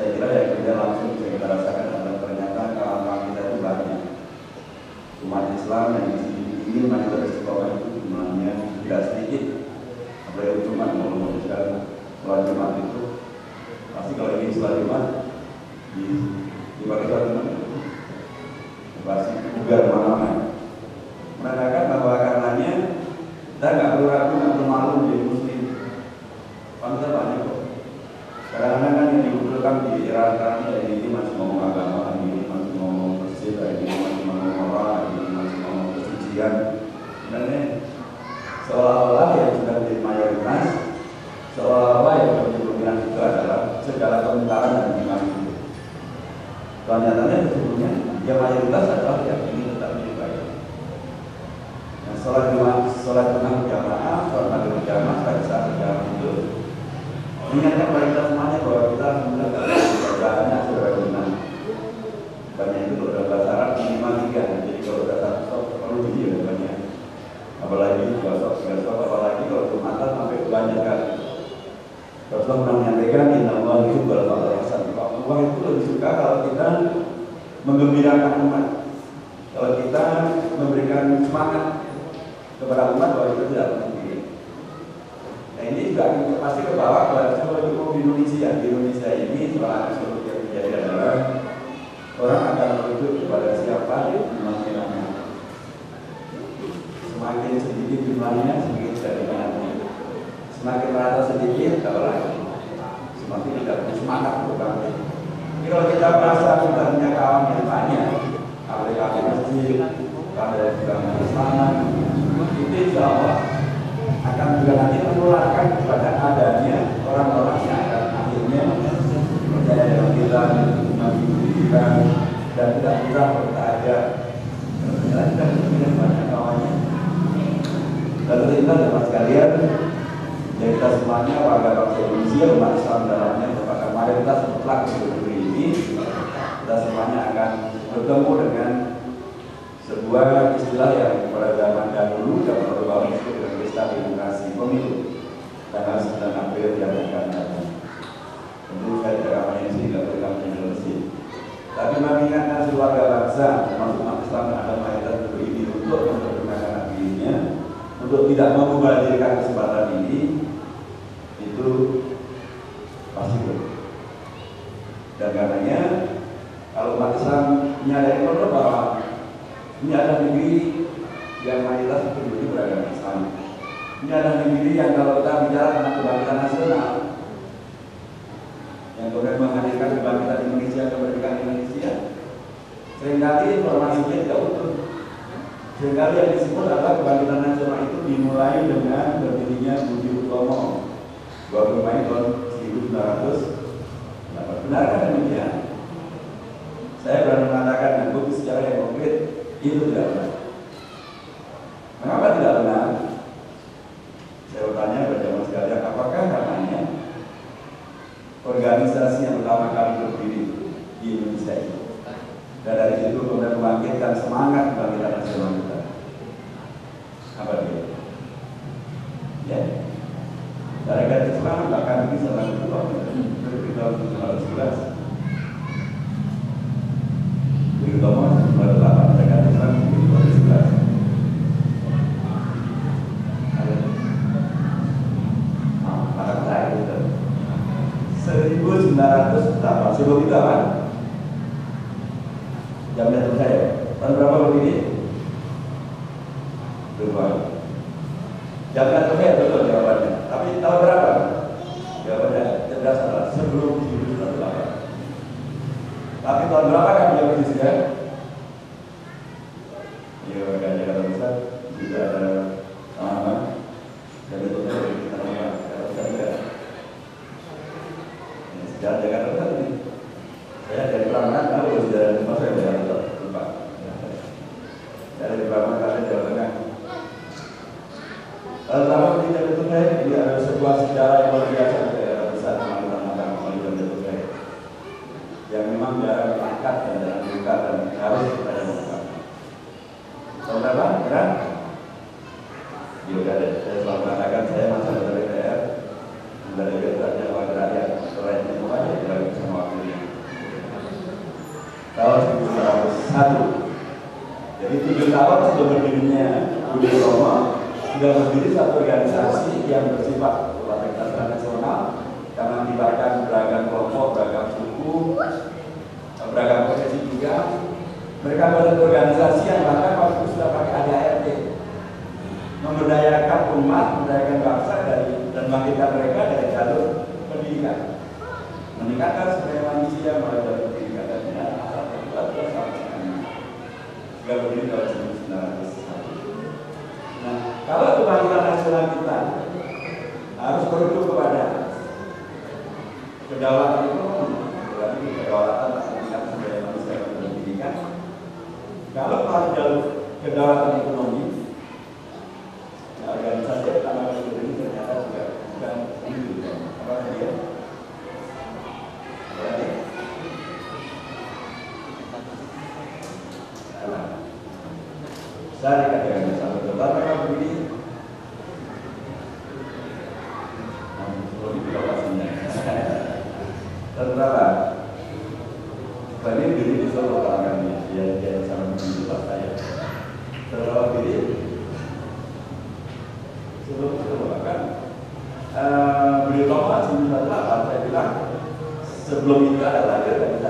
Saya kira yang kemudian langsung bisa kita rasakan adalah ternyata kawan-kawan kita itu banyak. Umat Islam yang di sini ingin mayoritas istiqomah itu jumlahnya tidak sedikit. Apalagi cuma mau memutuskan sholat Jumat itu, pasti kalau ingin sholat Jumat dipakai sholat Jumat itu pasti juga mana-mana. Menandakan bahwa karenanya kita nggak perlu ragu, nggak perlu malu menjadi muslim. Bangsa banyak kok. Kadang-kadang kan yang dibutuhkan di era-era ini masih ngomong agama, ini masih ngomong masjid, ini masih ngomong moral, ini masih ngomong kesucian. Sebenarnya seolah-olah yang sudah menjadi mayoritas, seolah-olah yang menjadi dominan itu adalah segala kemungkaran dan iman itu. Ternyata sesungguhnya yang mayoritas adalah yang ingin tetap dibaik. Nah, sholat Jumat berjamaah, sholat maghrib berjamaah, sholat isya berjamaah itu mengingatkan kepada kita semuanya bahwa kita sebenarnya bacaannya sudah benar. Banyak itu kalau dalam bahasa Arab minimal 3. Jadi kalau udah 1 stop perlu jadi ya banyak. Apalagi 2 stop, 3 stop, apalagi kalau Jumatan sampai banyak kali. Rasulullah pernah menyampaikan Inna Allah itu berfa'al hasan. Allah itu lebih suka kalau kita menggembirakan umat, kalau kita memberikan semangat kepada umat bahwa kita tidak sendiri. Nah ini juga pasti ke bawah kepada seluruh hukum di Indonesia. Di Indonesia ini setelah seluruh yang terjadi adalah orang akan merujuk kepada siapa pemimpinannya. Semakin sedikit jumlahnya, semakin tidak banyaknya. Semakin merata sedikit, kalau lagi semakin tidak punya semangat untuk bangkit. Jadi kalau kita merasa kita punya kawan yang banyak, apalagi masjid, pada juga semangat, itu insya Allah akan juga nanti menularkan kepada adanya orang-orang yang akan akhirnya percaya dalam kita, mengikuti kita, dan tidak mudah bertaja. Ternyata kita punya banyak kawannya. Lalu kita dapat sekalian. Dan kita semuanya warga bangsa Indonesia, umat Islam dalamnya merupakan mayoritas mutlak di negeri ini. Kita semuanya akan bertemu dengan sebuah istilah yang pada zaman dahulu zaman Orde Baru disebut dengan pesta demokrasi pemilu tanggal 9 April yang akan datang. Tentu saya tidak akan ini sih, tidak boleh kampanye masjid. Tapi mengingatkan seluruh bangsa, termasuk umat Islam yang ada mayoritas negeri ini untuk mempergunakan hak pilihnya, untuk tidak memubazirkan kesempatan ini. Itu pasti betul. Dan karenanya kalau umat Islam menyadari bahwa ini ada negeri yang mayoritas penduduk beragama Islam. Ini ada negeri yang kalau kita bicara tentang kebangkitan nasional, yang kemudian menghadirkan kebangkitan Indonesia, kemerdekaan Indonesia, seringkali informasinya tidak utuh. Seringkali yang disebut adalah kebangkitan nasional itu dimulai dengan berdirinya Budi Utomo 20 Mei tahun 1900. Benarkah demikian? Saya berani mengatakan dan bukti secara yang konkret itu tidak benar. Mengapa tidak benar? Saya bertanya kepada jamaah sekalian, apakah karenanya organisasi yang pertama kali berdiri di Indonesia itu, dan dari situ kemudian membangkitkan semangat kebangkitan nasional kita? Apa dia? Ya, Syarikat Islam bahkan ini salah satu dari tahun 1911. Budi Utomo 1908, Syarikat Islam 2011. Maka saya itu 1900 berapa? Sebelum itu apa? Jam jatuh saya. Tahun berapa begini? Berapa? Jam jatuh saya betul jawabannya. Tapi tahun berapa? Jawabannya cerdas adalah sebelum 1908. Tapi tahun berapa kan dia berdiskusi? Ya, kan Jakarta Pusat juga ada sama-sama. Dan itu dari kita Jakarta Pusat juga. Sejarah Jakarta Pusat ini. Saya dari Prambanan, tahu sejarah tempat saya Jakarta lupa. Saya dari Prambanan, kalian Jawa Tengah. Pertama ketika itu saya, ini ada sebuah sejarah yang luar biasa di Jakarta Pusat tentang Kemajuan Jatuh saya, yang memang jarang diangkat dan jarang dibuka dan harus kita lakukan. Tahun berapa? Kira? Ya udah deh, saya selalu mengatakan saya masa dari DPR, dari Dewan Rakyat, selain itu aja kita bisa mewakili. sebelum berdirinya Budi Utomo sudah berdiri satu organisasi yang bersifat prolegnas nasional yang mengibarkan beragam kelompok, beragam suku, beragam profesi juga. Mereka membentuk organisasi yang bahkan waktu itu sudah pakai ADART, memberdayakan umat, memberdayakan bangsa dan bangkitkan mereka dari jalur pendidikan, meningkatkan sumber manusia melalui jalur pendidikan dan asal terbuat sama sekali. Sudah berdiri tahun 1901. Nah, kalau kebangkitan nasional kita harus merujuk kepada kedaulatan ekonomi, berarti kedaulatan meningkatkan sumber manusia dan pendidikan. Kalau melalui jalur kedaulatan ekonomi, organisasi pertama kali berdiri ternyata juga bukan itu. Apa dia? Saya dikatakan satu tentara mereka berdiri. Tentara Bani diri di Solo kalangannya, dia sama dengan saya. Tentara diri sebelum itu bahkan beliau lama 98 saya bilang sebelum itu ada lagi